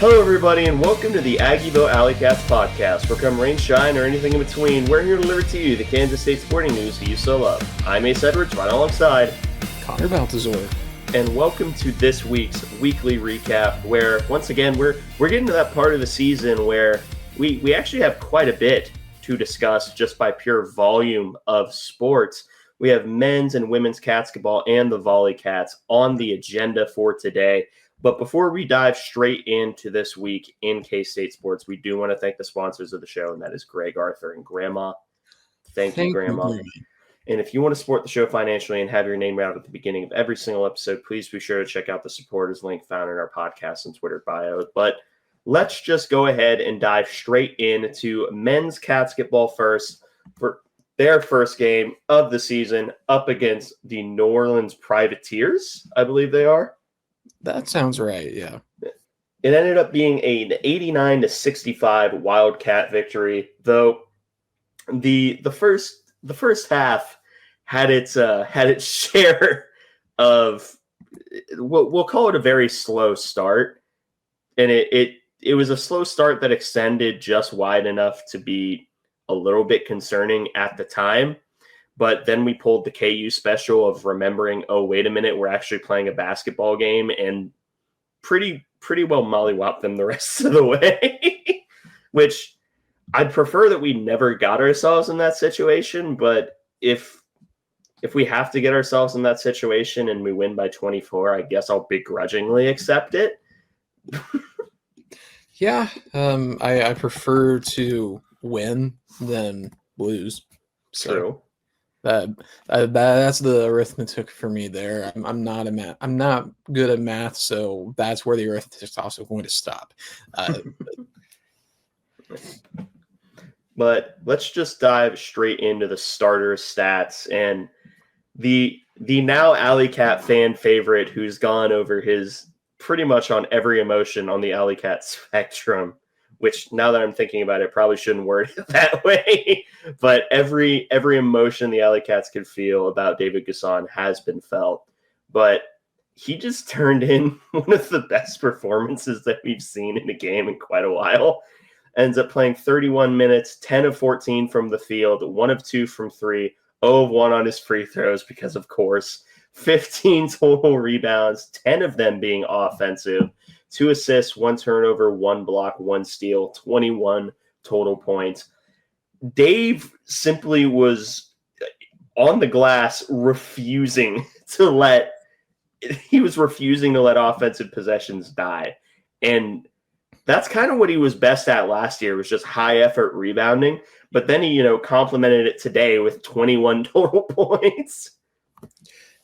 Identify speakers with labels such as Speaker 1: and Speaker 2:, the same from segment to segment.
Speaker 1: Hello, everybody, and welcome to the Aggieville Alleycats podcast. For come rain, shine, or anything in between, we're here to deliver to you the Kansas State sporting news that you so love. I'm Ace Edwards, right alongside
Speaker 2: Connor Baltazar.
Speaker 1: And welcome to this week's weekly recap, where once again we're getting to that part of the season where we actually have quite a bit to discuss just by pure volume of sports. We have men's and women's Catsketball and the Volleycats on the agenda for today. But before we dive straight into this week in K-State sports, we do want to thank the sponsors of the show, and that is Greg, Arthur, and Grandma. Thank you, Grandma. And if you want to support the show financially and have your name out at the beginning of every single episode, please be sure to check out the supporters link found in our podcast and Twitter bio. But let's just go ahead and dive straight into men's Catsketball first for their first game of the season up against the New Orleans Privateers, I believe they are.
Speaker 2: That sounds right, yeah.
Speaker 1: It ended up being an 89-65 Wildcat victory, though the first half had its share of, we'll call it a very slow start, and it was a slow start that extended just wide enough to be a little bit concerning at the time. But then we pulled the KU special of remembering, oh, wait a minute, we're actually playing a basketball game, and pretty well mollywopped them the rest of the way, which I'd prefer that we never got ourselves in that situation. But if we have to get ourselves in that situation and we win by 24, I guess I'll begrudgingly accept it.
Speaker 2: Yeah, I prefer to win than lose. So.
Speaker 1: True.
Speaker 2: That's the arithmetic for me there. I'm not good at math, so that's where the arithmetic's also going to stop.
Speaker 1: But let's just dive straight into the starter stats and the now Alleycat fan favorite who's gone over his pretty much on every emotion on the Alleycat spectrum, which now that I'm thinking about it, probably shouldn't word it that way. But every emotion the Alleycats could feel about David Gasson has been felt. But he just turned in one of the best performances that we've seen in a game in quite a while. Ends up playing 31 minutes, 10 of 14 from the field, 1 of 2 from 3, 0 of 1 on his free throws because, of course, 15 total rebounds, 10 of them being offensive. 2 assists, 1 turnover, 1 block, 1 steal, 21 total points. Dave simply was on the glass refusing to let offensive possessions die. And that's kind of what he was best at last year, was just high effort rebounding. But then he, complemented it today with 21 total points.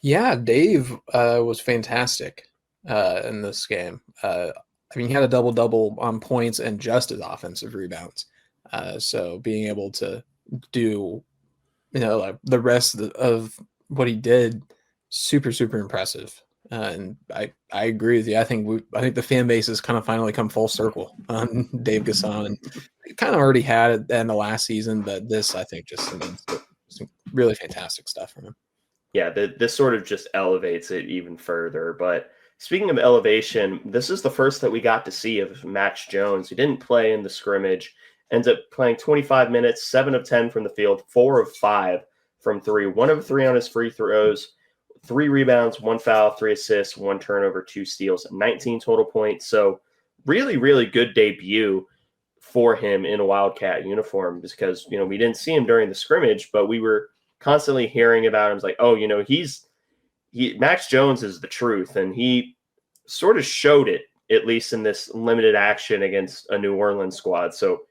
Speaker 2: Yeah, Dave was fantastic in this game. He had a double-double on points and just his offensive rebounds. So being able to do, the rest of what he did, super, super impressive. And I agree with you. I think the fan base has kind of finally come full circle on Dave Gasson. And it kind of already had it in the last season, but this, I think, just some really fantastic stuff from him.
Speaker 1: Yeah, this sort of just elevates it even further. But speaking of elevation, this is the first that we got to see of Max Jones, who didn't play in the scrimmage, ends up playing 25 minutes, 7 of 10 from the field, 4 of 5 from 3, 1 of 3 on his free throws, 3 rebounds, 1 foul, 3 assists, 1 turnover, 2 steals, 19 total points. So really, really good debut for him in a Wildcat uniform, because, we didn't see him during the scrimmage, but we were constantly hearing about him. It's like, oh, Max Jones is the truth, and he sort of showed it, at least in this limited action against a New Orleans squad. So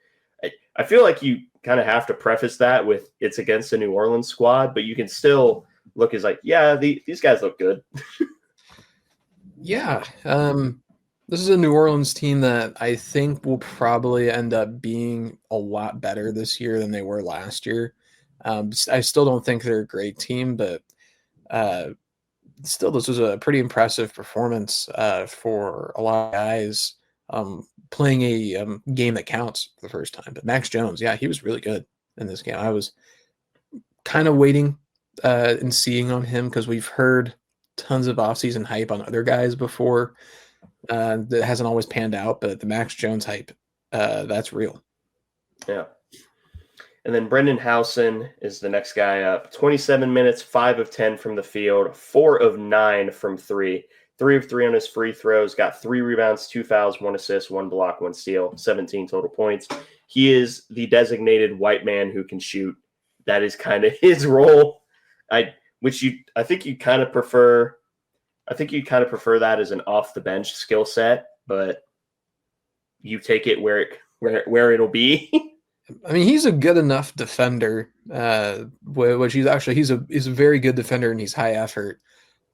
Speaker 1: I feel like you kind of have to preface that with it's against a New Orleans squad, but you can still look as like, yeah, these guys look good.
Speaker 2: Yeah. This is a New Orleans team that I think will probably end up being a lot better this year than they were last year. I still don't think they're a great team, but still, this was a pretty impressive performance for a lot of guys playing a game that counts for the first time. But Max Jones, yeah, he was really good in this game. I was kind of waiting and seeing on him because we've heard tons of offseason hype on other guys before. that hasn't always panned out, but the Max Jones hype, that's real.
Speaker 1: Yeah. And then Brendan Howson is the next guy up. 27 minutes, 5 of 10 from the field, 4 of 9 from three. 3 of 3 on his free throws, got 3 rebounds, 2 fouls, 1 assist, 1 block, 1 steal, 17 total points. He is the designated white man who can shoot. That is kind of his role. I think you kind of prefer that as an off the bench skill set, but you take it where it'll be.
Speaker 2: I mean, he's a good enough defender, which he's a very good defender, and he's high effort.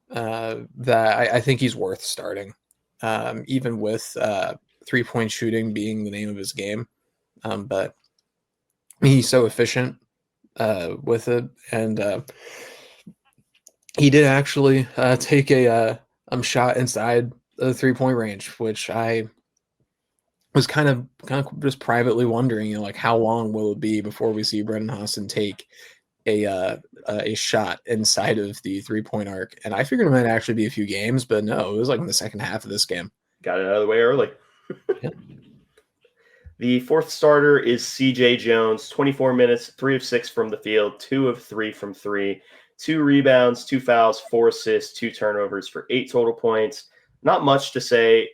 Speaker 2: That I think he's worth starting, even with 3-point shooting being the name of his game. But he's so efficient with it, and he did actually take a shot inside the 3-point range, which I was kind of just privately wondering, like, how long will it be before we see Brendan Howson take a shot inside of the 3-point arc? And I figured it might actually be a few games, but no, it was like in the second half of this game.
Speaker 1: Got it out of the way early.
Speaker 2: Yeah.
Speaker 1: The fourth starter is CJ Jones, 24 minutes, 3 of 6 from the field, 2 of 3 from 3, 2 rebounds, 2 fouls, 4 assists, 2 turnovers for 8 total points. Not much to say,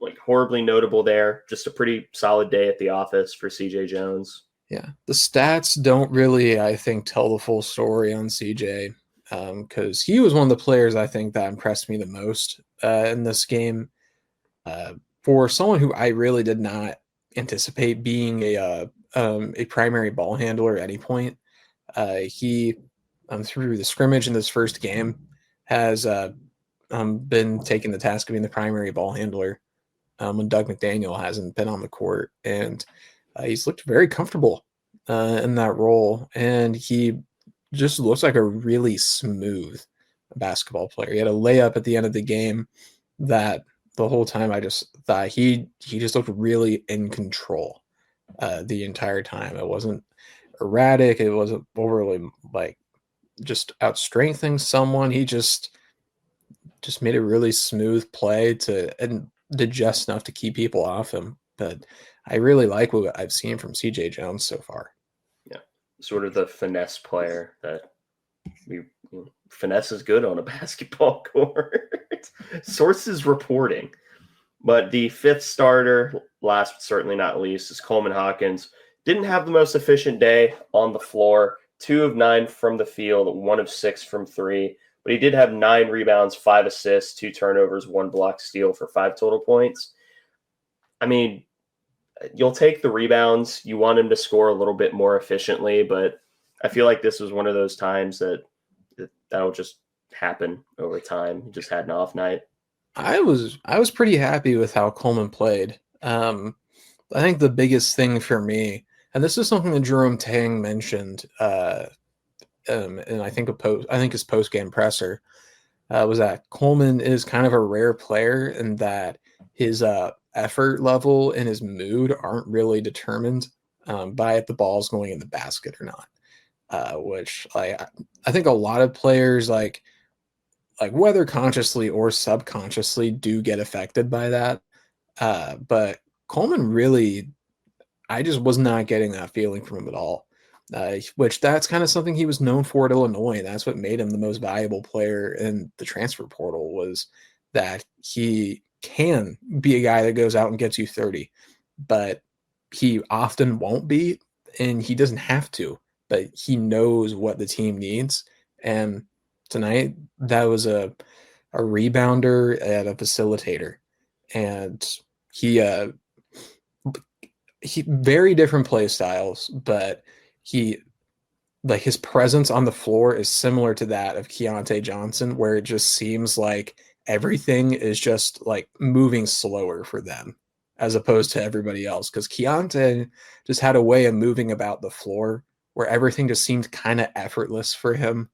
Speaker 1: like, horribly notable there. Just a pretty solid day at the office for CJ Jones.
Speaker 2: Yeah, the stats don't really, I think, tell the full story on CJ, because he was one of the players I think that impressed me the most in this game. For someone who I really did not anticipate being a primary ball handler at any point, he through the scrimmage in this first game has been taking the task of being the primary ball handler when Doug McDaniel hasn't been on the court, and he's looked very comfortable in that role, and he just looks like a really smooth basketball player. He had a layup at the end of the game that the whole time I just thought he just looked really in control the entire time. It wasn't erratic. It wasn't overly like just outstrengthening someone. He just made a really smooth play and did just enough to keep people off him. But I really like what I've seen from CJ Jones so far.
Speaker 1: Yeah, sort of the finesse player that finesse is good on a basketball court. Sources reporting. But the fifth starter, last but certainly not least, is Coleman Hawkins. Didn't have the most efficient day on the floor. 2 of 9 from the field, 1 of 6 from 3. But he did have 9 rebounds, 5 assists, 2 turnovers, 1 block steal for 5 total points. I mean, you'll take the rebounds. You want him to score a little bit more efficiently, but I feel like this was one of those times that'll just happen over time. He just had an off night.
Speaker 2: I was pretty happy with how Coleman played. I think the biggest thing for me, and this is something that Jerome Tang mentioned, and I think his post game presser was that Coleman is kind of a rare player in that his effort level and his mood aren't really determined by if the ball's going in the basket or not. Which I think a lot of players like whether consciously or subconsciously do get affected by that. But Coleman really, I just was not getting that feeling from him at all. Which that's kind of something he was known for at Illinois. That's what made him the most valuable player in the transfer portal, was that he can be a guy that goes out and gets you 30, but he often won't be, and he doesn't have to, but he knows what the team needs. And tonight, that was a rebounder and a facilitator, and he very different play styles, but his presence on the floor is similar to that of Keontae Johnson, where it just seems like everything is just like moving slower for them as opposed to everybody else. Because Keontae just had a way of moving about the floor where everything just seemed kind of effortless for him.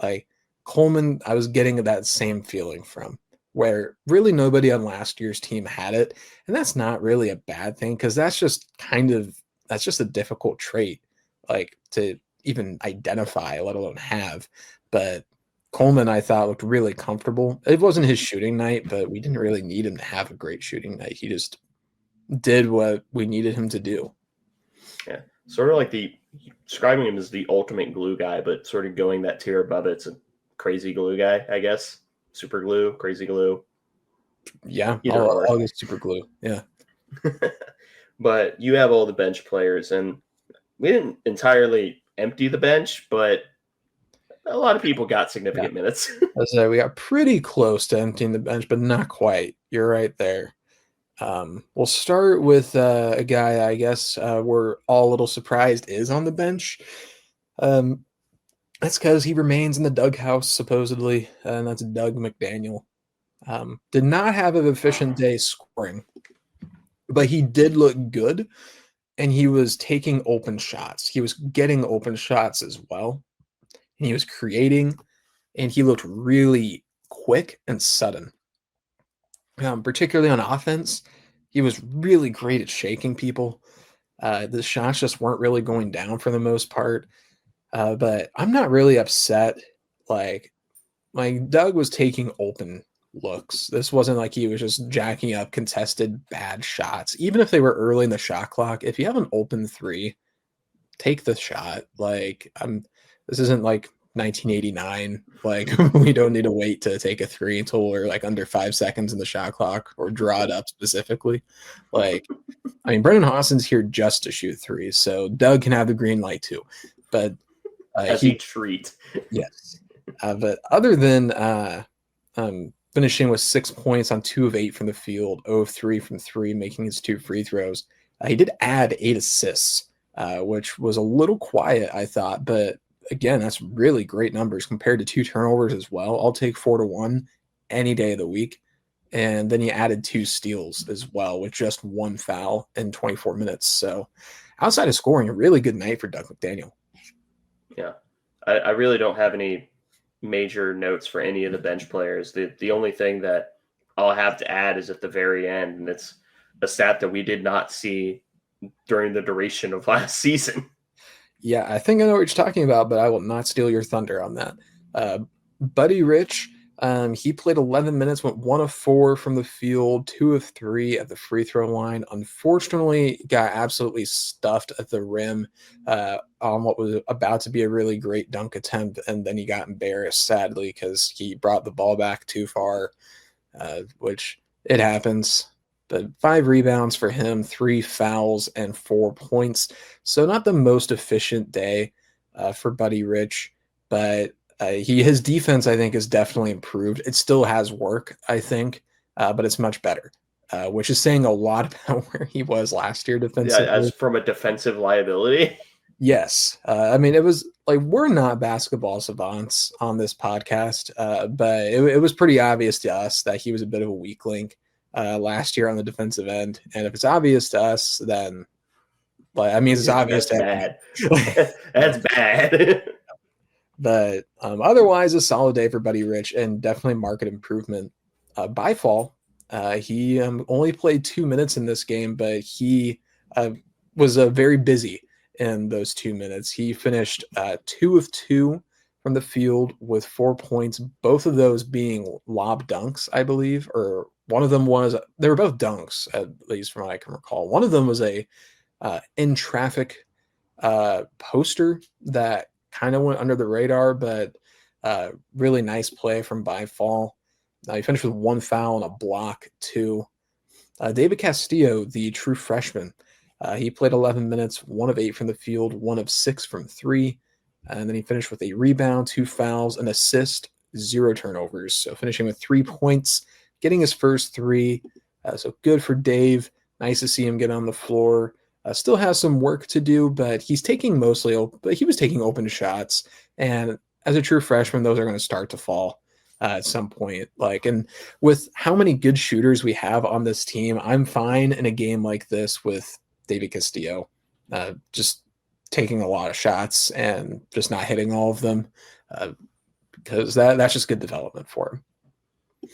Speaker 2: Like Coleman, I was getting that same feeling from, where really nobody on last year's team had it. And that's not really a bad thing, because that's just a difficult trait, like, to even identify, let alone have. But Coleman, I thought, looked really comfortable. It wasn't his shooting night, but we didn't really need him to have a great shooting night. He just did what we needed him to do.
Speaker 1: Yeah, sort of like describing him as the ultimate glue guy, but sort of going that tier above it. It's a crazy glue guy, I guess. Super glue, crazy glue.
Speaker 2: Yeah,
Speaker 1: Either or.
Speaker 2: I'll get super glue. Yeah.
Speaker 1: But you have all the bench players, and we didn't entirely empty the bench, but a lot of people got significant minutes.
Speaker 2: We got pretty close to emptying the bench, but not quite. You're right there. We'll start with a guy I guess we're all a little surprised is on the bench. That's because he remains in the doghouse, supposedly, and that's Doug McDaniel. Did not have an efficient day scoring, but he did look good, and he was taking open shots. He was getting open shots as well, and he was creating, and he looked really quick and sudden. Particularly on offense, he was really great at shaking people. The shots just weren't really going down for the most part. But I'm not really upset. Like Doug was taking open looks. This wasn't like he was just jacking up contested bad shots. Even if they were early in the shot clock, if you have an open three, take the shot. This isn't like 1989. Like we don't need to wait to take a three until we're like under 5 seconds in the shot clock or draw it up specifically. Brendan Hawson's here just to shoot threes, so Doug can have the green light too. But
Speaker 1: as a treat.
Speaker 2: Yes. But other than finishing with 6 points on 2 of 8 from the field, 0 of 3 from 3, making his 2 free throws, he did add 8 assists, which was a little quiet, I thought. But again, that's really great numbers compared to 2 turnovers as well. I'll take 4 to 1 any day of the week. And then he added 2 steals as well with just 1 foul in 24 minutes. So outside of scoring, a really good night for Doug McDaniel.
Speaker 1: Yeah, I really don't have any major notes for any of the bench players. The only thing that I'll have to add is at the very end, and it's a stat that we did not see during the duration of last season.
Speaker 2: Yeah, I think I know what you're talking about, but I will not steal your thunder on that. Buddy Rich, he played 11 minutes, went 1 of 4 from the field, 2 of 3 at the free throw line. Unfortunately, got absolutely stuffed at the rim on what was about to be a really great dunk attempt, and then he got embarrassed, sadly, because he brought the ball back too far, which it happens. But 5 rebounds for him, 3 fouls, and 4 points. So not the most efficient day for Buddy Rich, but his defense, I think, is definitely improved. It still has work, I think, but it's much better, which is saying a lot about where he was last year defensively.
Speaker 1: Yeah, as from a defensive liability.
Speaker 2: Yes. It was like we're not basketball savants on this podcast, but it was pretty obvious to us that he was a bit of a weak link last year on the defensive end. And if it's obvious to us, then it's obvious
Speaker 1: to
Speaker 2: bad.
Speaker 1: That's bad.
Speaker 2: But otherwise, a solid day for Buddy Rich and definitely market improvement. By fall, he only played 2 minutes in this game, but he was very busy in those 2 minutes. He finished 2 of 2 from the field with 4 points, both of those being lob dunks, I believe, or one of them they were both dunks, at least from what I can recall. One of them was a in traffic poster that kind of went under the radar, but really nice play from Byfall. He finished with 1 foul and a block, too. David Castillo, the true freshman, he played 11 minutes, 1 of 8 from the field, 1 of 6 from 3. And then he finished with a rebound, 2 fouls, an assist, 0 turnovers. So finishing with 3 points, getting his first 3. So good for Dave. Nice to see him get on the floor. Still has some work to do, but he was taking open shots. And as a true freshman, those are going to start to fall at some point. And with how many good shooters we have on this team, I'm fine in a game like this with David Castillo just taking a lot of shots and just not hitting all of them because that's just good development for him.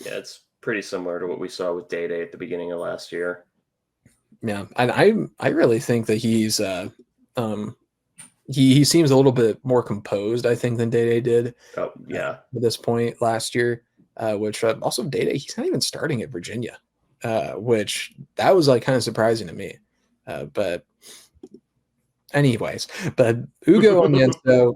Speaker 1: Yeah, it's pretty similar to what we saw with Day at the beginning of last year.
Speaker 2: Yeah, and I really think that he's he seems a little bit more composed, I think, than Day did.
Speaker 1: Oh yeah,
Speaker 2: At this point last year, which also Day he's not even starting at Virginia, which that was like kind of surprising to me. But anyways, but Ugo Onyenso,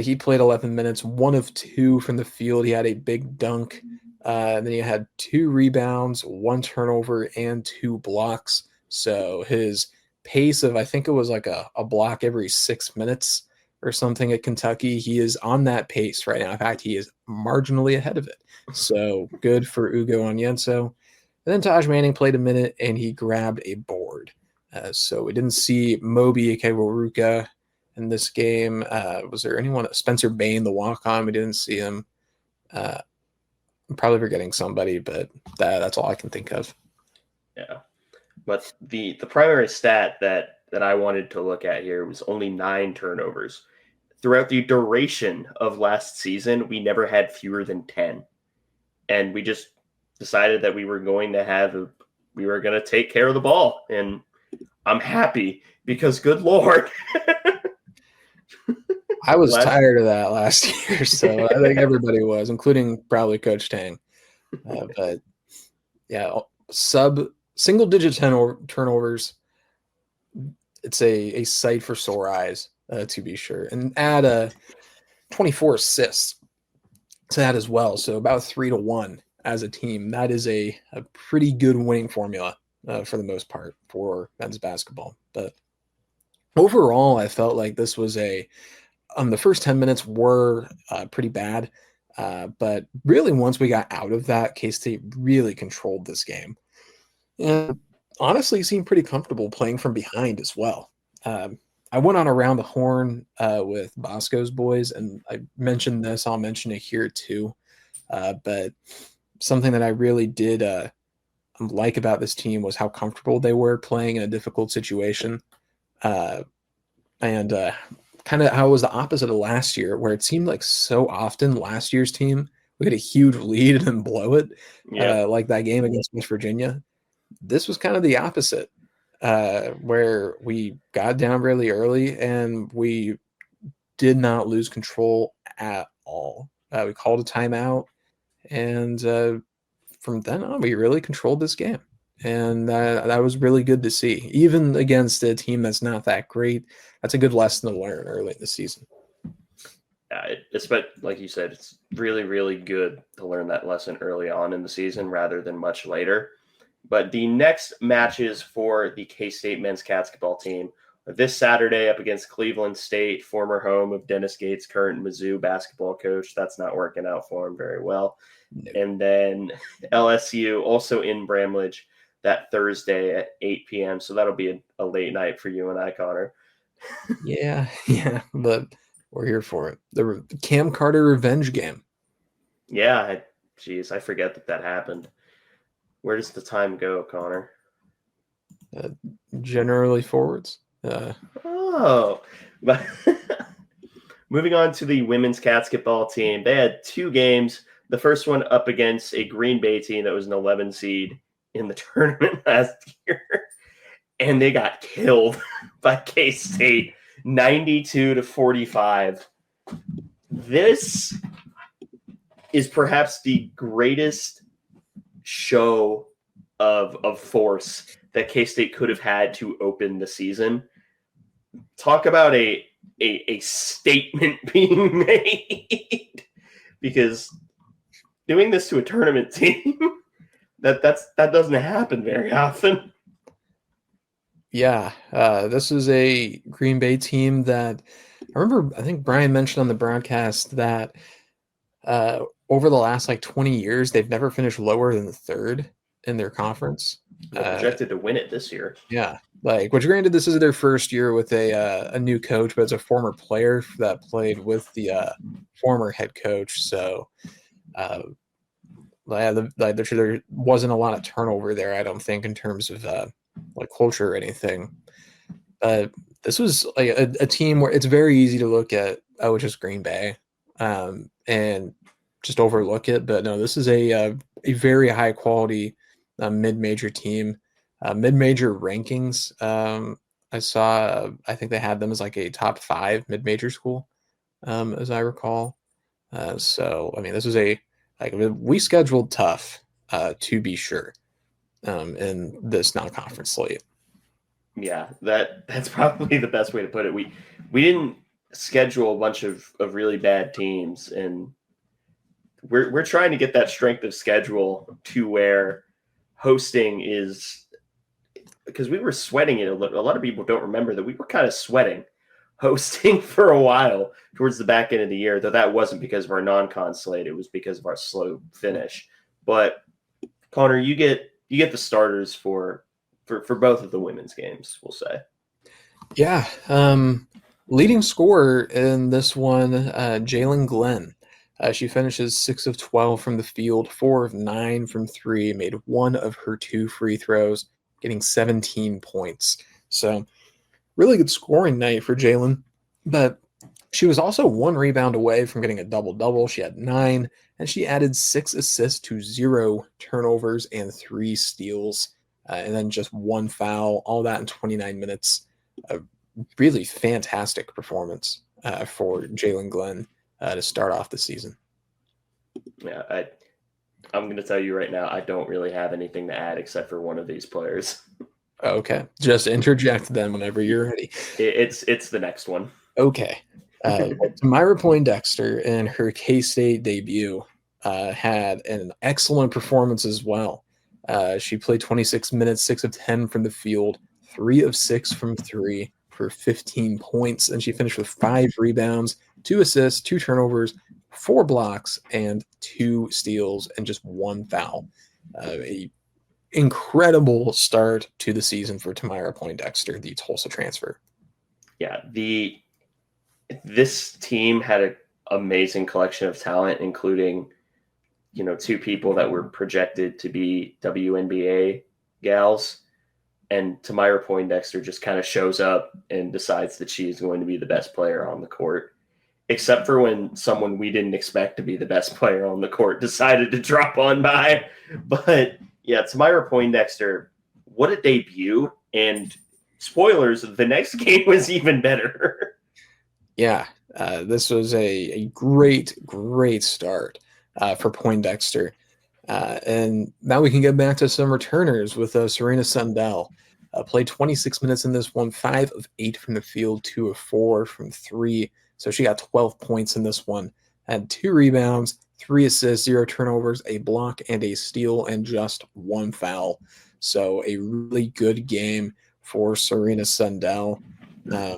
Speaker 2: he played 11 minutes, 1 of 2 from the field. He had a big dunk. And then he had 2 rebounds, 1 turnover, and 2 blocks. So his pace of, I think it was like a block every 6 minutes or something at Kentucky. He is on that pace right now. In fact, he is marginally ahead of it. So good for Ugo Onyenso. And then Taj Manning played a minute and he grabbed a board. So we didn't see Moby Ikewaruka in this game. Was there anyone? Spencer Bain, the walk-on, we didn't see him. I'm probably forgetting somebody, but that's all I can think of.
Speaker 1: Yeah. But the primary stat that I wanted to look at here was only 9 turnovers. Throughout the duration of last season, we never had fewer than 10. And we just decided that we were going to take care of the ball. And I'm happy because good Lord.
Speaker 2: I was tired of that last year, so I think everybody was, including probably Coach Tang. But yeah, single-digit turnovers. It's a sight for sore eyes, to be sure. And add 24 assists to that as well. So about 3-1 as a team. That is a pretty good winning formula for the most part for men's basketball. But overall, I felt like this was the first 10 minutes were pretty bad. But really, once we got out of that, K-State really controlled this game. And honestly, seemed pretty comfortable playing from behind as well. I went on around the horn with Bosco's boys, and I mentioned this. I'll mention it here too. But something that I really did like about this team was how comfortable they were playing in a difficult situation. And kind of how it was the opposite of last year, where it seemed like so often last year's team would get a huge lead and then blow it, like that game against West Virginia. This was kind of the opposite, where we got down really early and we did not lose control at all. We called a timeout, and from then on, we really controlled this game. And that was really good to see. Even against a team that's not that great, that's a good lesson to learn early in the season.
Speaker 1: Yeah, but like you said, it's really, really good to learn that lesson early on in the season rather than much later. But the next matches for the K-State men's Catsketball team are this Saturday up against Cleveland State, former home of Dennis Gates' current Mizzou basketball coach. That's not working out for him very well. No. And then LSU also in Bramlage that Thursday at 8 p.m. So that'll be a late night for you and I, Connor.
Speaker 2: Yeah, but we're here for it. The Cam Carter revenge game.
Speaker 1: Yeah, I forget that happened. Where does the time go, Connor?
Speaker 2: Generally forwards.
Speaker 1: But moving on to the women's Catsketball team. They had 2 games. The first one up against a Green Bay team that was an 11 seed in the tournament last year. And they got killed by K-State 92-45. This is perhaps the greatest show of force that K-State could have had to open the season. Talk about a statement being made, because doing this to a tournament team that doesn't happen very often.
Speaker 2: Yeah, this is a Green Bay team that I think Brian mentioned on the broadcast that over the last 20 years, they've never finished lower than the 3rd in their conference.
Speaker 1: They're projected to win it this year.
Speaker 2: Yeah, which granted, this is their first year with a new coach, but it's a former player that played with the former head coach. So, there wasn't a lot of turnover there, I don't think, in terms of culture or anything. This was a team where it's very easy to look at, it's just Green Bay, and just overlook it. But no, this is a very high quality mid-major team. Mid-major rankings, I saw, I think they had them as like a top 5 mid-major school, as I recall. So, I mean, this was we scheduled tough, to be sure, in this non-conference slate.
Speaker 1: Yeah, that's probably the best way to put it. We didn't schedule a bunch of really bad teams, and we're trying to get that strength of schedule to where hosting is, because we were sweating it a little. A lot of people don't remember that we were kind of sweating hosting for a while towards the back end of the year, though that wasn't because of our non-con slate. It was because of our slow finish. But Connor, you get the starters for both of the women's games, we'll say.
Speaker 2: Yeah. Leading scorer in this one, Jalen Glenn. She finishes 6 of 12 from the field, 4 of 9 from 3, made 1 of her 2 free throws, getting 17 points. So really good scoring night for Jalen. But she was also 1 rebound away from getting a double-double. She had 9, and she added 6 assists to 0 turnovers and 3 steals, and then just 1 foul, all that in 29 minutes. A really fantastic performance for Jalen Glenn to start off the season.
Speaker 1: Yeah, I'm going to tell you right now, I don't really have anything to add except for one of these players.
Speaker 2: Okay, just interject then whenever you're ready.
Speaker 1: It's the next one.
Speaker 2: Okay. Myra Poindexter in her K-State debut had an excellent performance as well. She played 26 minutes, 6 of 10 from the field, 3 of 6 from 3 for 15 points, and she finished with 5 rebounds, 2 assists, 2 turnovers, 4 blocks, and 2 steals, and just 1 foul. A incredible start to the season for Tamyra Poindexter, the Tulsa transfer.
Speaker 1: Yeah, this team had an amazing collection of talent, including 2 people that were projected to be WNBA gals. And Tamyra Poindexter just kind of shows up and decides that she is going to be the best player on the court, except for when someone we didn't expect to be the best player on the court decided to drop on by. But yeah, Tamyra Poindexter, what a debut. And spoilers, the next game was even better.
Speaker 2: Yeah, this was a great start for Poindexter. And now we can get back to some returners with Serena Sundell. Played 26 minutes in this one, 5 of 8 from the field, 2 of 4 from 3. So she got 12 points in this one. Had 2 rebounds, 3 assists, 0 turnovers, a block, and a steal, and just 1 foul. So a really good game for Serena Sundell. Got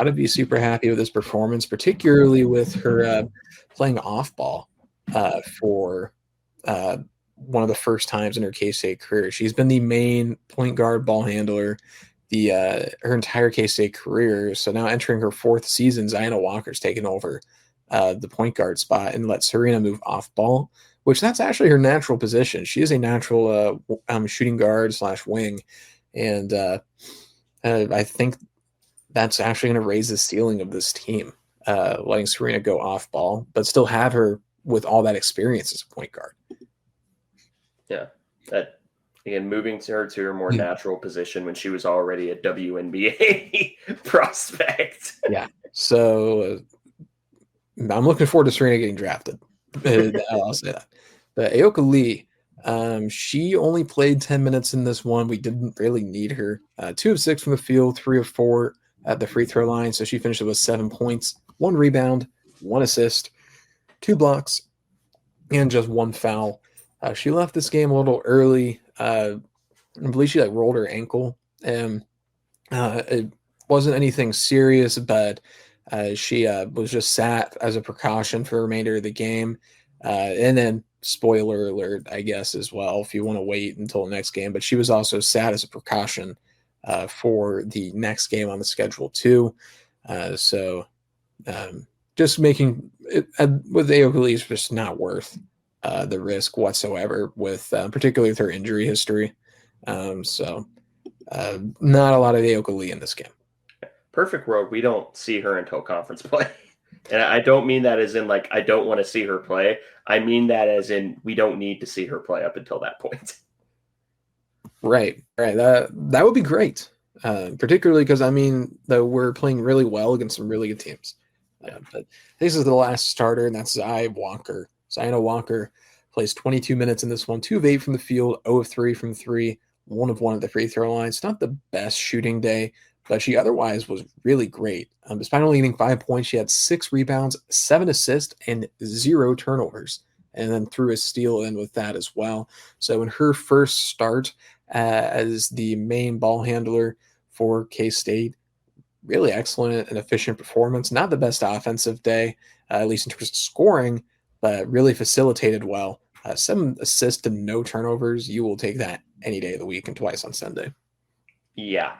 Speaker 2: to be super happy with this performance, particularly with her playing off ball for one of the first times in her K-State career. She's been the main point guard ball handler her entire K-State career. So now entering her 4th season, Ziona Walker's taken over the point guard spot and let Serena move off ball, which that's actually her natural position. She is a natural shooting guard / wing. And I think that's actually going to raise the ceiling of this team, letting Serena go off ball, but still have her with all that experience as a point guard.
Speaker 1: Yeah, that again, moving her to her more natural position when she was already a WNBA prospect.
Speaker 2: Yeah, so I'm looking forward to Serena getting drafted. I'll say that. But Aoka Lee, she only played 10 minutes in this one. We didn't really need her. 2 of 6 from the field, 3 of 4 at the free throw line. So she finished with 7 points, 1 rebound, 1 assist, 2 blocks, and just 1 foul. She left this game a little early. I believe she rolled her ankle. And it wasn't anything serious, but she was just sat as a precaution for the remainder of the game. And then spoiler alert, I guess, as well, if you want to wait until the next game. But she was also sat as a precaution for the next game on the schedule too. Just making it with Aoka Lee is just not worth the risk whatsoever, with particularly with her injury history. Not a lot of Aoka Lee in this game.
Speaker 1: Perfect world, we don't see her until conference play. And I don't mean that as in I don't want to see her play. I mean that as in we don't need to see her play up until that point.
Speaker 2: Right. That would be great. particularly because, though we're playing really well against some really good teams. But this is the last starter, and that's Ziona Walker plays 22 minutes in this one, 2 of 8 from the field, 0 of 3 from 3, 1 of 1 at the free throw line. It's not the best shooting day, but she otherwise was really great. Despite only getting 5 points, she had 6 rebounds, 7 assists, and 0 turnovers, and then threw a steal in with that as well. So in her first start as the main ball handler for K-State, really excellent and efficient performance. Not the best offensive day, at least in terms of scoring, but really facilitated well. 7 assists and no turnovers. You will take that any day of the week and twice on Sunday.
Speaker 1: Yeah.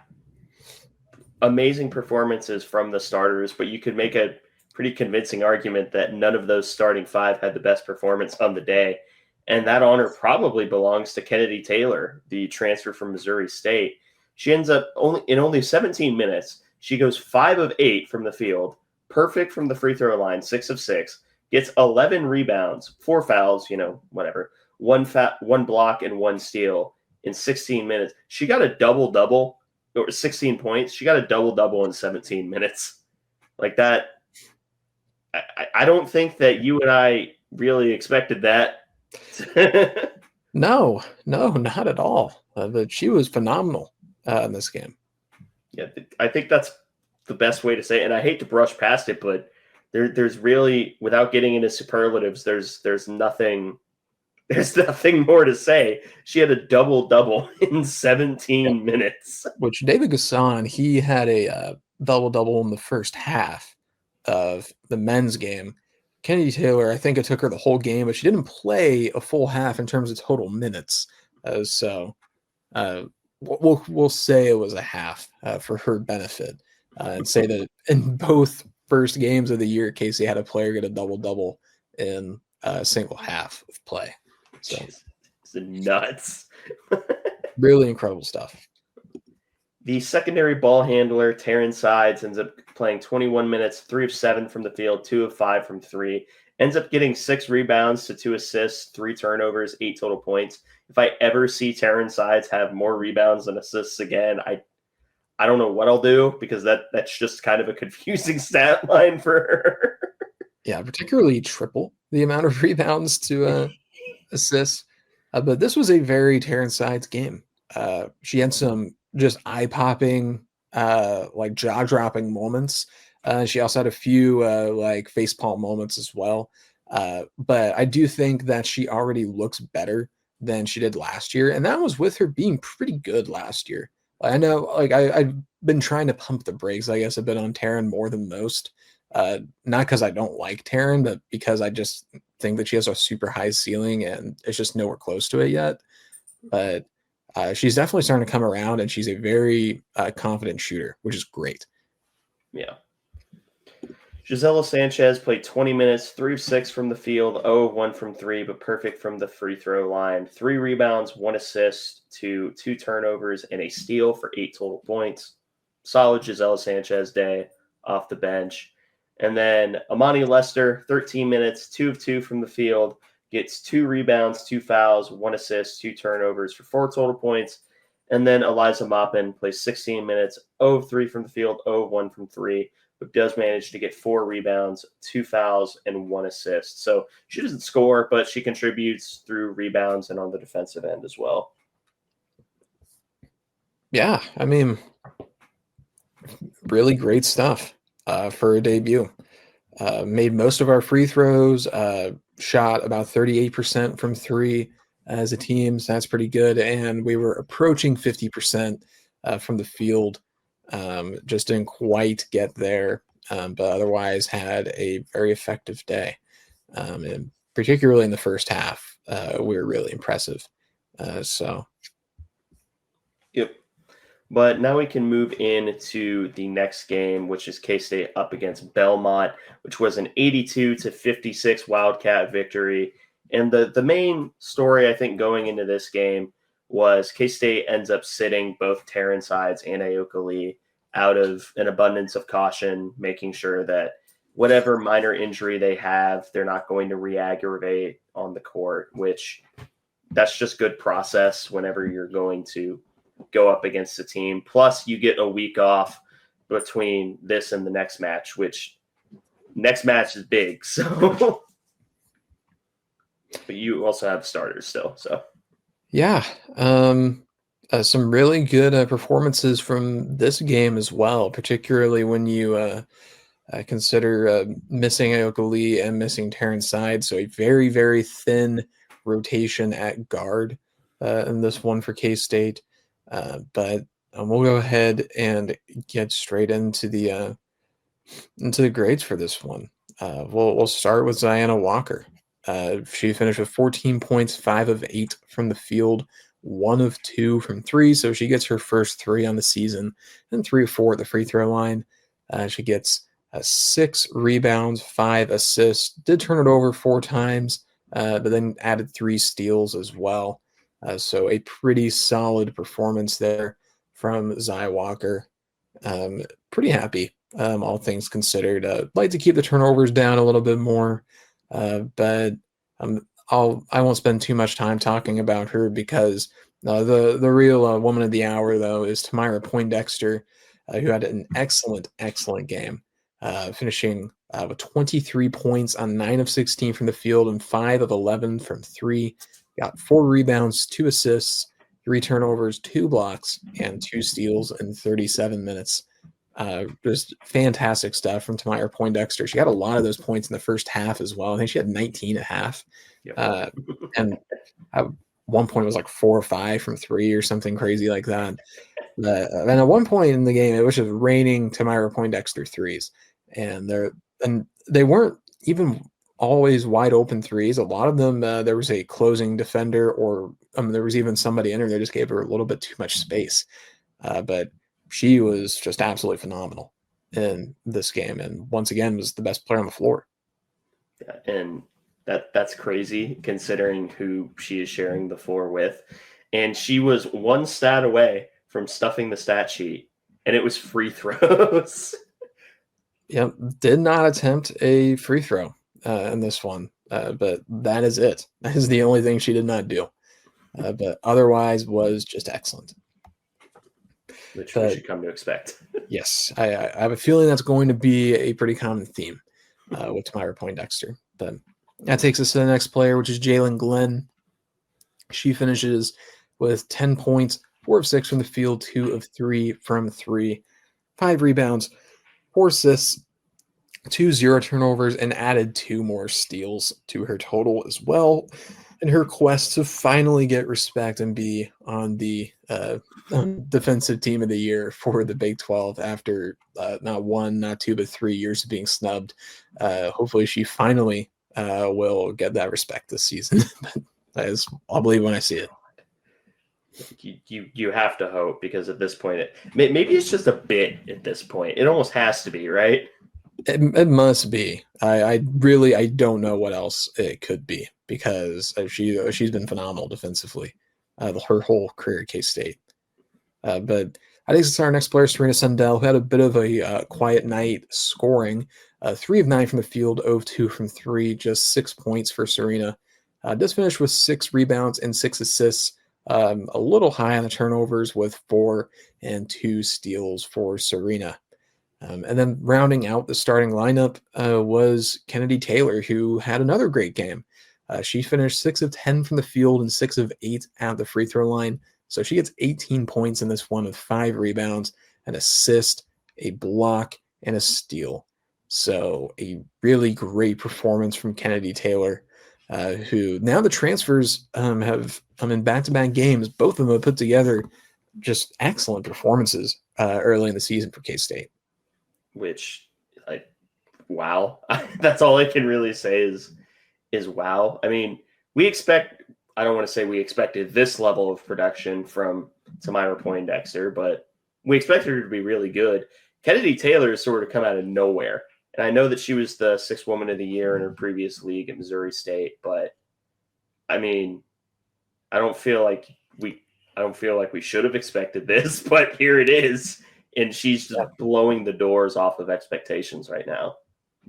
Speaker 1: Amazing performances from the starters, but you could make a pretty convincing argument that none of those starting 5 had the best performance on the day. And that honor probably belongs to Kennedy Taylor, the transfer from Missouri State. She ends up only 17 minutes. She goes 5 of 8 from the field, perfect from the free throw line, 6 of 6, gets 11 rebounds, 4 fouls, whatever, one block and 1 steal in 16 minutes. She got a double-double, or 16 points. She got a double-double in 17 minutes. Like that, I don't think that you and I really expected that.
Speaker 2: No, not at all. But she was phenomenal in this game.
Speaker 1: Yeah, I think that's the best way to say it. And I hate to brush past it, but there's really, without getting into superlatives, there's nothing more to say. She had a double-double in 17 minutes.
Speaker 2: Which David Gasson, he had a double-double in the first half of the men's game. Kennedy Taylor, I think it took her the whole game, but she didn't play a full half in terms of total minutes. So we'll say it was a half for her benefit, and say that in both first games of the year, Casey had a player get a double-double in a single half of play. So
Speaker 1: it's nuts.
Speaker 2: Really incredible stuff.
Speaker 1: The secondary ball handler, Taryn Sides, ends up playing 21 minutes, 3 of 7 from the field, 2 of 5 from 3. Ends up getting 6 rebounds to 2 assists, 3 turnovers, 8 total points. If I ever see Taryn Sides have more rebounds than assists again, I don't know what I'll do, because that's just kind of a confusing stat line for her.
Speaker 2: Yeah, particularly triple the amount of rebounds to assists. But this was a very Taryn Sides game. She had some just eye-popping, like jaw-dropping moments. She also had a few like facepalm moments as well. But I do think that she already looks better than she did last year, and that was with her being pretty good last year. I know, like I've been trying to pump the brakes, I guess, a bit on Taryn more than most. Not because I don't like Taryn, but because I just think that she has a super high ceiling and it's just nowhere close to it yet. But she's definitely starting to come around, and she's a very confident shooter, which is great.
Speaker 1: Yeah. Gisela Sanchez played 20 minutes, 3 of 6 from the field, 0 of 1 from 3, but perfect from the free throw line. 3 rebounds, 1 assist to 2 turnovers, and a steal for 8 total points. Solid Gisela Sanchez day off the bench. And then Amani Lester, 13 minutes, 2 of 2 from the field, gets 2 rebounds, 2 fouls, 1 assist, 2 turnovers for 4 total points. And then Eliza Maupin plays 16 minutes, 0 of 3 from the field, 0 of 1 from 3, but does manage to get 4 rebounds, 2 fouls, and 1 assist. So she doesn't score, but she contributes through rebounds and on the defensive end as well.
Speaker 2: Yeah, I mean, really great stuff for a debut. Made most of our free throws, shot about 38% from 3 as a team, so that's pretty good. And we were approaching 50% from the field. Just didn't quite get there, but otherwise had a very effective day. And particularly in the first half, we were really impressive.
Speaker 1: Yep. But now we can move into the next game, which is K-State up against Belmont, which was an 82-56 Wildcat victory. And the main story, I think, going into this game was K-State ends up sitting both Taryn Sides and Ayoka Lee out of an abundance of caution, making sure that whatever minor injury they have, they're not going to re-aggravate on the court, which that's just good process whenever you're going to go up against a team. Plus, you get a week off between this and the next match, which next match is big. So, but you also have starters still. So,
Speaker 2: Yeah. Some really good performances from this game as well, particularly when you consider missing Aoka Lee and missing Terrence Side. So a very, very thin rotation at guard in this one for K-State. But we'll go ahead and get straight into the grades for this one. We'll start with Ziana Walker. She finished with 14 points, 5 of 8 from the field, 1 of 2 from 3. So she gets her first 3 on the season, and 3 of 4 at the free throw line. She gets 6 rebounds, 5 assists, did turn it over 4 times, but then added 3 steals as well. So a pretty solid performance there from Zy Walker. Pretty happy, all things considered. Like to keep the turnovers down a little bit more, but I won't spend too much time talking about her because the real woman of the hour, though, is Tamira Poindexter, who had an excellent game, finishing with 23 points on 9 of 16 from the field and 5 of 11 from 3. Got 4 rebounds, 2 assists, 3 turnovers, 2 blocks, and 2 steals in 37 minutes. Just fantastic stuff from Tamira Poindexter. She got a lot of those points in the first half as well. I think she had 19 at half. Yep. And at one point it was like 4 or 5 from 3 or something crazy like that. And at one point in the game, it was just raining Tamira Poindexter threes. And they weren't even always wide open threes. A lot of them, there was a closing defender or there was even somebody in her that just gave her a little bit too much space. But she was just absolutely phenomenal in this game, and once again was the best player on the floor.
Speaker 1: Yeah, and that's crazy considering who she is sharing the floor with. And she was one stat away from stuffing the stat sheet, and it was free throws.
Speaker 2: Yep, did not attempt a free throw in this one, but that is it. That is the only thing she did not do. But otherwise was just excellent.
Speaker 1: Which we should come to expect.
Speaker 2: Yes, I have a feeling that's going to be a pretty common theme with Tamira Poindexter. But that takes us to the next player, which is Jalen Glenn. She finishes with 10 points, 4 of 6 from the field, 2 of 3 from 3, 5 rebounds, 4 assists, 2 0 turnovers, and added 2 more steals to her total as well. In her quest to finally get respect and be on the defensive team of the year for the Big 12 after not 1, not 2, but 3 years of being snubbed. Hopefully she finally will get that respect this season. I'll believe when I see it.
Speaker 1: You have to hope, because at this point, maybe it's just a bit at this point. It almost has to be, right?
Speaker 2: It must be. I don't know what else it could be, because she's been phenomenal defensively her whole career at K-State. But I think it's our next player, Serena Sundell, who had a bit of a quiet night scoring. 3 of 9 from the field, 0 of 2 from 3, just 6 points for Serena. Does finish with 6 rebounds and 6 assists, a little high on the turnovers with 4 and 2 steals for Serena. And then rounding out the starting lineup was Kennedy Taylor, who had another great game. She finished 6 of 10 from the field and 6 of 8 at the free throw line. So she gets 18 points in this one with 5 rebounds, an assist, a block, and a steal. So a really great performance from Kennedy Taylor, who now the transfers have come in back-to-back games. Both of them have put together just excellent performances early in the season for K-State.
Speaker 1: Which, wow. That's all I can really say is wow. I mean, I don't want to say we expected this level of production from Tamira Poindexter, but we expected her to be really good. Kennedy Taylor has sort of come out of nowhere. And I know that she was the 6th woman of the year in her previous league at Missouri State, but I mean, I don't feel like we should have expected this, but here it is. And she's just blowing the doors off of expectations right now.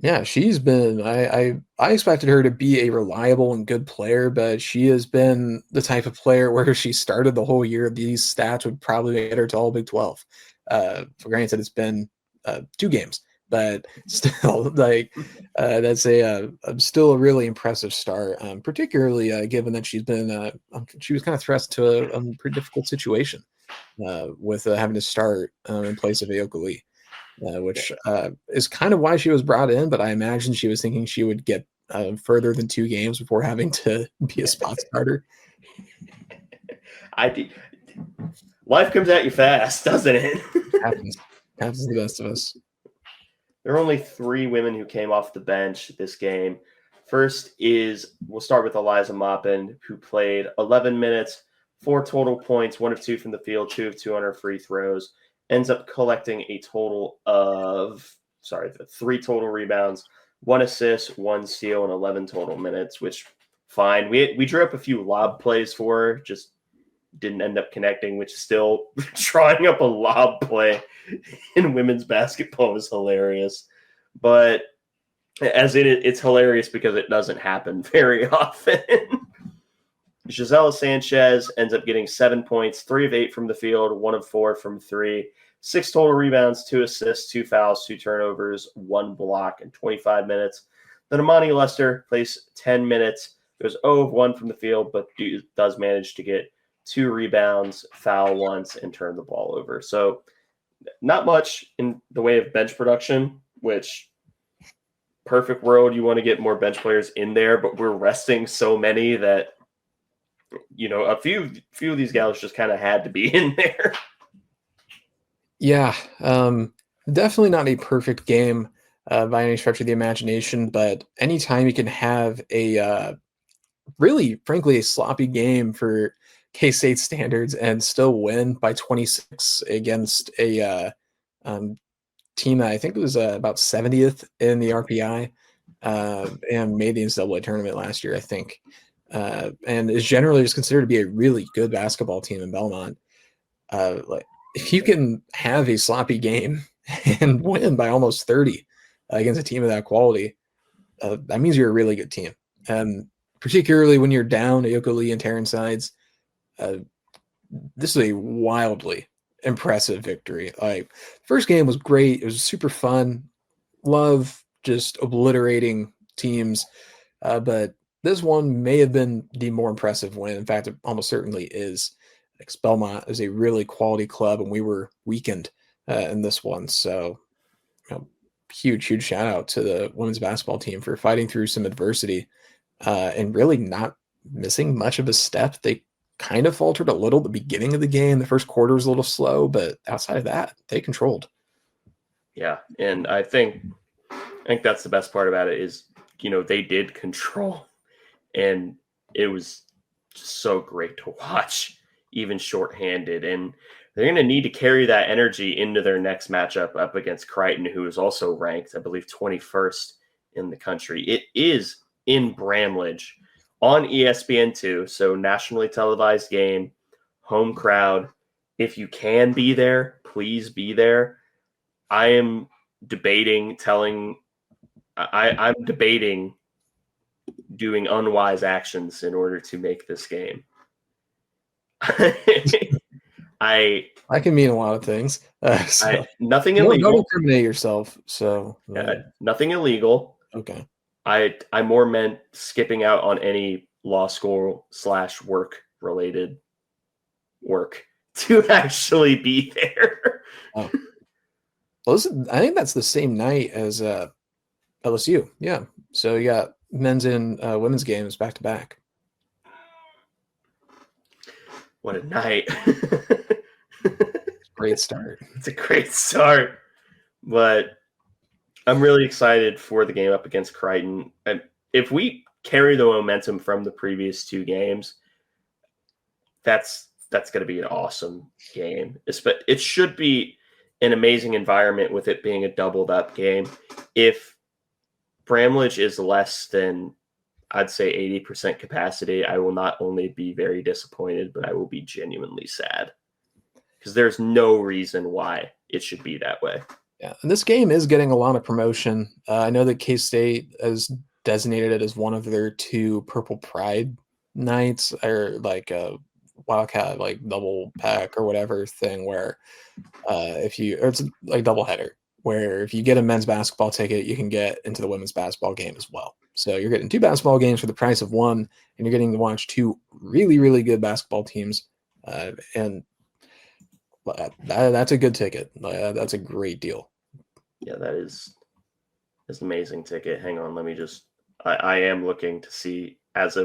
Speaker 2: Yeah, she's been I expected her to be a reliable and good player, but she has been the type of player where she started the whole year, these stats would probably get her to all Big 12. For granted, it's been 2 games, but still, like that's still a really impressive start, particularly given that she was kind of thrust to a pretty difficult situation with having to start in place of Aoka Lee. Which is kind of why she was brought in. But I imagine she was thinking she would get further than 2 games before having to be a spot starter.
Speaker 1: I Life comes at you fast, doesn't it?
Speaker 2: Happens to the best of us.
Speaker 1: There are only 3 women who came off the bench this game. First we'll start with Eliza Maupin, who played 11 minutes, 4 total points, 1 of 2 from the field, 2 of 2 on her free throws. Ends up collecting a total of 3 total rebounds, 1 assist, 1 steal, and 11 total minutes, which fine. We drew up a few lob plays for her, just didn't end up connecting, which still drawing up a lob play in women's basketball is hilarious. But it's hilarious because it doesn't happen very often. Gisela Sanchez ends up getting 7 points, 3 of 8 from the field, 1 of 4 from 3, 6 total rebounds, 2 assists, 2 fouls, 2 turnovers, 1 block in 25 minutes. Then Amani Lester plays 10 minutes, goes 0 of 1 from the field, but does manage to get 2 rebounds, foul once, and turn the ball over. So not much in the way of bench production, which perfect world, you want to get more bench players in there, but we're resting so many that, a few of these gals just kind of had to be in there.
Speaker 2: Yeah, definitely not a perfect game by any stretch of the imagination, but anytime you can have a really, frankly, a sloppy game for K-State standards and still win by 26 against a team that I think was about 70th in the RPI and made the NCAA tournament last year, I think, and is generally just considered to be a really good basketball team in Belmont. Like, if you can have a sloppy game and win by almost 30 against a team of that quality, that means you're a really good team. And particularly when you're down Aoka Lee and Terran sides, this is a wildly impressive victory. Like, first game was great. It was super fun. Love just obliterating teams. But this one may have been the more impressive win. In fact, it almost certainly is. Belmont is a really quality club, and we were weakened in this one. So, huge shout out to the women's basketball team for fighting through some adversity and really not missing much of a step. They kind of faltered a little at the beginning of the game. The first quarter was a little slow, but outside of that, they controlled.
Speaker 1: Yeah, and I think that's the best part about it is, they did control, and it was just so great to watch, even shorthanded. And they're going to need to carry that energy into their next matchup up against Crichton, who is also ranked, I believe, 21st in the country. It is in Bramlage on ESPN2, so nationally televised game, home crowd. If you can be there, please be there. I'm debating doing unwise actions in order to make this game. I
Speaker 2: can mean a lot of things.
Speaker 1: Nothing illegal.
Speaker 2: Don't incriminate yourself. So
Speaker 1: nothing illegal.
Speaker 2: Okay.
Speaker 1: I more meant skipping out on any law school / work related work to actually be there.
Speaker 2: Oh. Well, I think that's the same night as LSU. Yeah. So you got men's and women's games back to back.
Speaker 1: What a night.
Speaker 2: Great start.
Speaker 1: It's a great start. But I'm really excited for the game up against Crichton. And if we carry the momentum from the previous 2 games, that's going to be an awesome game. It should be an amazing environment with it being a doubled up game. If Bramlage is less than, I'd say, 80% capacity, I will not only be very disappointed, but I will be genuinely sad because there's no reason why it should be that way.
Speaker 2: Yeah, and this game is getting a lot of promotion. I know that K-State has designated it as one of their 2 Purple Pride nights, or like a Wildcat like double pack or whatever thing, where if you or it's like double header, where if you get a men's basketball ticket, you can get into the women's basketball game as well. So you're getting 2 basketball games for the price of one, and you're getting to watch 2 really, really good basketball teams. And that's a good ticket. That's a great deal.
Speaker 1: Yeah, that is an amazing ticket. Hang on, let me just. I am looking to see as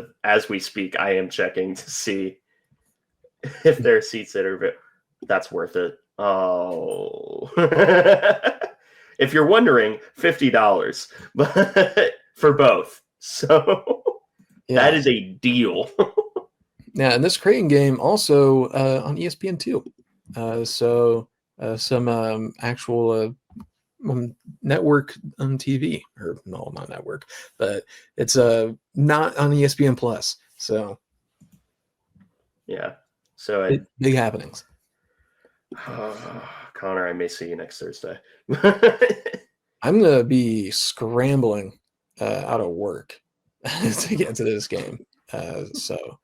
Speaker 1: we speak. I am checking to see if there are seats that are. That's worth it. Oh, if you're wondering, $50, but for both. So
Speaker 2: Yeah.
Speaker 1: that is a deal.
Speaker 2: Yeah, and this Creighton game also on ESPN2. So some actual network on TV, or no, not network, but it's not on ESPN Plus. So
Speaker 1: Yeah. So
Speaker 2: big happenings.
Speaker 1: Connor, I may see you next Thursday.
Speaker 2: I'm gonna be scrambling out of work to get to this game. So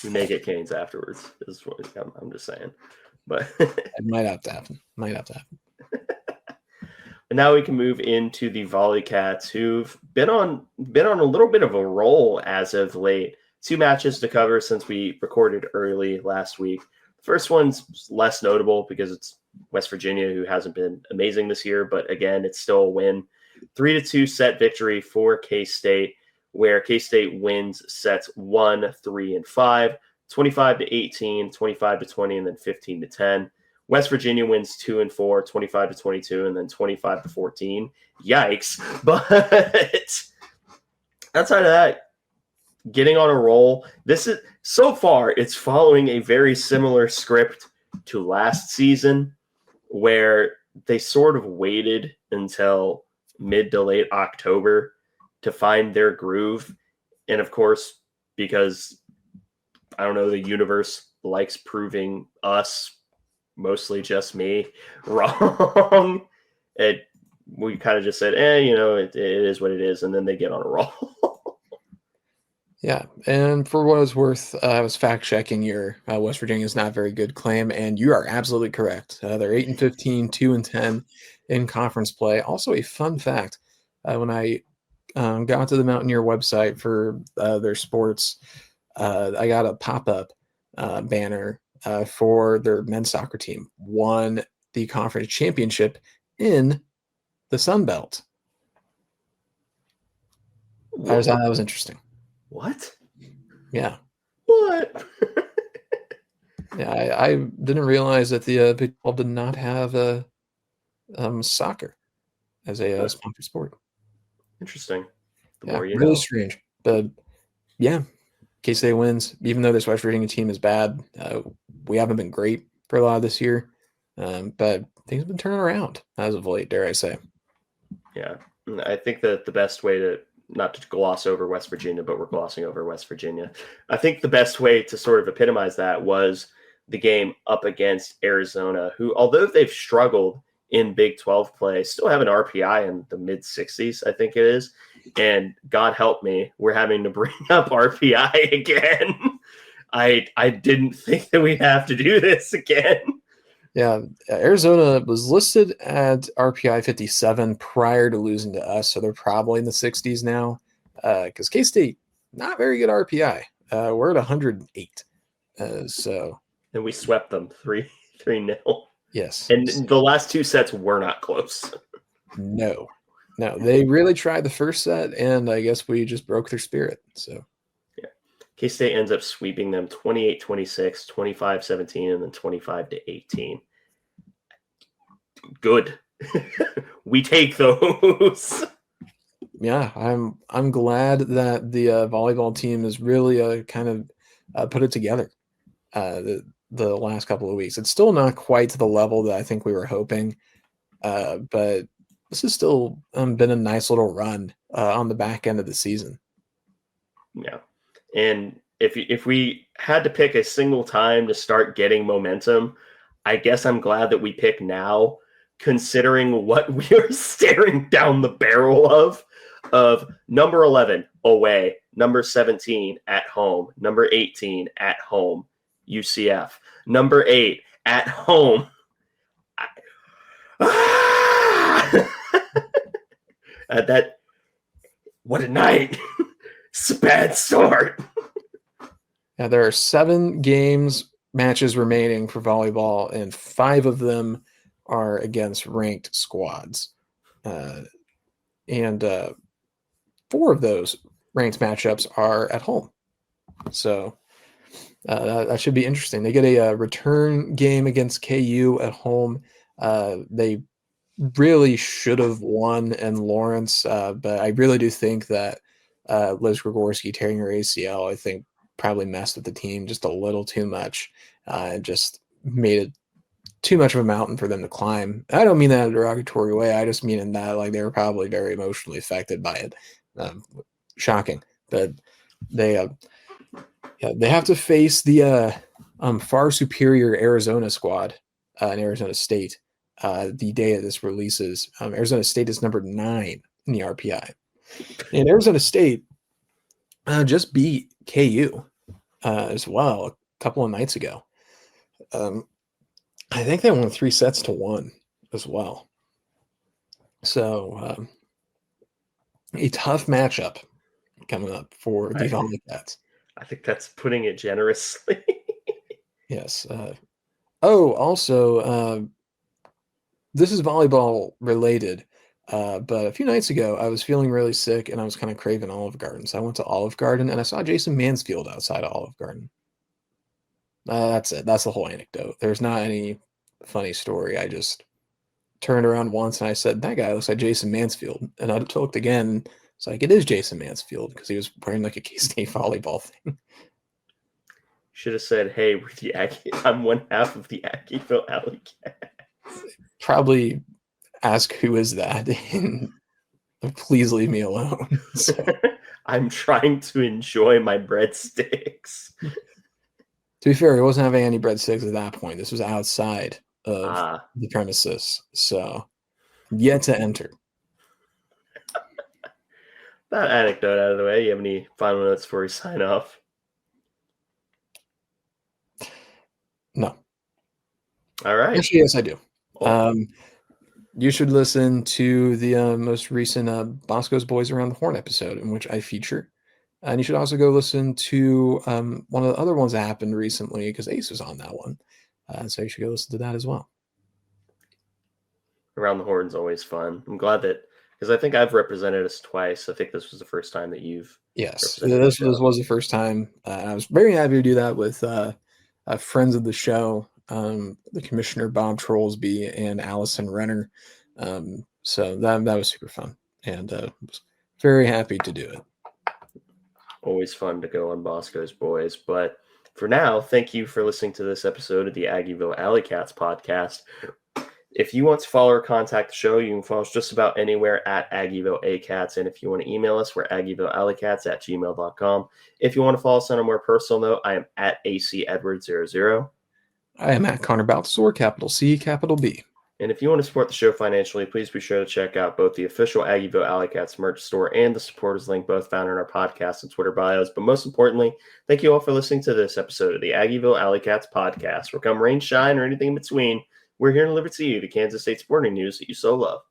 Speaker 1: you may get Canes afterwards. Is what I'm just saying. But
Speaker 2: it might have to happen.
Speaker 1: And now we can move into the Volleycats, who've been on a little bit of a roll as of late. 2 matches to cover since we recorded early last week. The first one's less notable because it's West Virginia, who hasn't been amazing this year, but again, it's still a win. 3-2 set victory for K-State, where K-State wins sets 1, 3, and 5, 25-18, 25-20, and then 15-10. West Virginia wins 2 and 4, 25-22, and then 25-14. Yikes. But outside of that, getting on a roll. This is so far, it's following a very similar script to last season, where they sort of waited until mid to late October to find their groove. And of course, because I don't know, the universe likes proving us, mostly just me, wrong. We kind of just said, it is what it is. And then they get on a roll.
Speaker 2: Yeah, and for what it's worth, I was fact checking your West Virginia's not very good claim, and you are absolutely correct. They're 8-15, 2-10 in conference play. Also, a fun fact: when I got to the Mountaineer website for their sports, I got a pop-up banner for their men's soccer team won the conference championship in the Sun Belt. I thought that was interesting.
Speaker 1: What?
Speaker 2: Yeah.
Speaker 1: What?
Speaker 2: Yeah, I didn't realize that the Big 12 did not have soccer as a sponsored sport.
Speaker 1: Interesting. The
Speaker 2: Yeah,
Speaker 1: more you
Speaker 2: really
Speaker 1: know.
Speaker 2: strange. But yeah, K-State wins. Even though this West Virginia team is bad, we haven't been great for a lot of this year. But things have been turning around as of late, dare I say.
Speaker 1: Yeah. I think that the best way to, not to gloss over West Virginia, but we're glossing over West Virginia. I think the best way to sort of epitomize that was the game up against Arizona, who, although they've struggled in Big 12 play, still have an RPI in the mid 60s, I think it is. And God help me, we're having to bring up RPI again. I didn't think that we'd have to do this again.
Speaker 2: Yeah, Arizona was listed at RPI 57 prior to losing to us, so they're probably in the 60s now. Because K-State, not very good RPI. We're at 108.
Speaker 1: And we swept them 3-0.
Speaker 2: Yes.
Speaker 1: And the last 2 sets were not close.
Speaker 2: No, they really tried the first set, and I guess we just broke their spirit. So
Speaker 1: yeah, K-State ends up sweeping them 28-26, 25-17, and then 25-18. Good. We take those.
Speaker 2: Yeah, I'm glad that the volleyball team has really kind of put it together the last couple of weeks. It's still not quite to the level that I think we were hoping, but this has still been a nice little run on the back end of the season.
Speaker 1: Yeah, and if we had to pick a single time to start getting momentum, I guess I'm glad that we pick now, considering what we are staring down the barrel of number 11 away, number 17 at home, number 18 at home, UCF, number 8 at home. What a night. It's a bad start.
Speaker 2: Yeah, there are 7 matches remaining for volleyball, and 5 of them are against ranked squads. And 4 of those ranked matchups are at home. So that should be interesting. They get a return game against KU at home. They really should have won in Lawrence, but I really do think that Liz Gregorski tearing her ACL, I think, probably messed with the team just a little too much and just made it too much of a mountain for them to climb. I don't mean that in a derogatory way. I just mean in that like they were probably very emotionally affected by it. Shocking, but they have to face the far superior Arizona squad in Arizona State the day that this releases. Arizona State is number 9 in the RPI, and Arizona State just beat KU as well a couple of nights ago. I think they won 3-1 as well. So a tough matchup coming up for the Volleycats.
Speaker 1: I think that's putting it generously.
Speaker 2: Yes. Also, this is volleyball related, but a few nights ago, I was feeling really sick and I was kind of craving Olive Garden. So I went to Olive Garden and I saw Jason Mansfield outside of Olive Garden. That's it. That's the whole anecdote. There's not any funny story. I just turned around once and I said, that guy looks like Jason Mansfield. And I looked again. It's like, it is Jason Mansfield because he was wearing like a K-State volleyball thing.
Speaker 1: Should have said, hey, I'm one half of the Aggieville Alleycats.
Speaker 2: Probably ask who is that and please leave me alone. So.
Speaker 1: I'm trying to enjoy my breadsticks.
Speaker 2: To be fair, he wasn't having any breadsticks at that point. This was outside of the premises. So yet to enter.
Speaker 1: That anecdote out of the way, you have any final notes before we sign off?
Speaker 2: No.
Speaker 1: All right.
Speaker 2: Actually, yes, I do. You should listen to the most recent Bosco's Boys Around the Horn episode in which I feature. And you should also go listen to one of the other ones that happened recently because Ace was on that one. So you should go listen to that as well.
Speaker 1: Around the Horn's always fun. I'm glad that, because I think I've represented us twice. I think this was the first time that you've.
Speaker 2: Yes, this was the first time. I was very happy to do that with friends of the show, the Commissioner Bob Trollsby and Allison Renner. So that was super fun, and was very happy to do it.
Speaker 1: Always fun to go on Bosco's Boys. But for now, thank you for listening to this episode of the Aggieville Alleycats podcast. If you want to follow or contact the show, you can follow us just about anywhere at Aggieville Alleycats. And if you want to email us, we're AggieevilleAlleycats@gmail.com. If you want to follow us on a more personal note, I am at ACEdward00.
Speaker 2: I am at Connor Balthazar, capital C, capital B.
Speaker 1: And if you want to support the show financially, please be sure to check out both the official Aggieville Alleycats merch store and the supporters link, both found in our podcast and Twitter bios. But most importantly, thank you all for listening to this episode of the Aggieville Alleycats podcast. Where come rain, shine, or anything in between, we're here to deliver to you the Kansas State sporting news that you so love.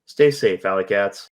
Speaker 1: Stay safe, Alleycats.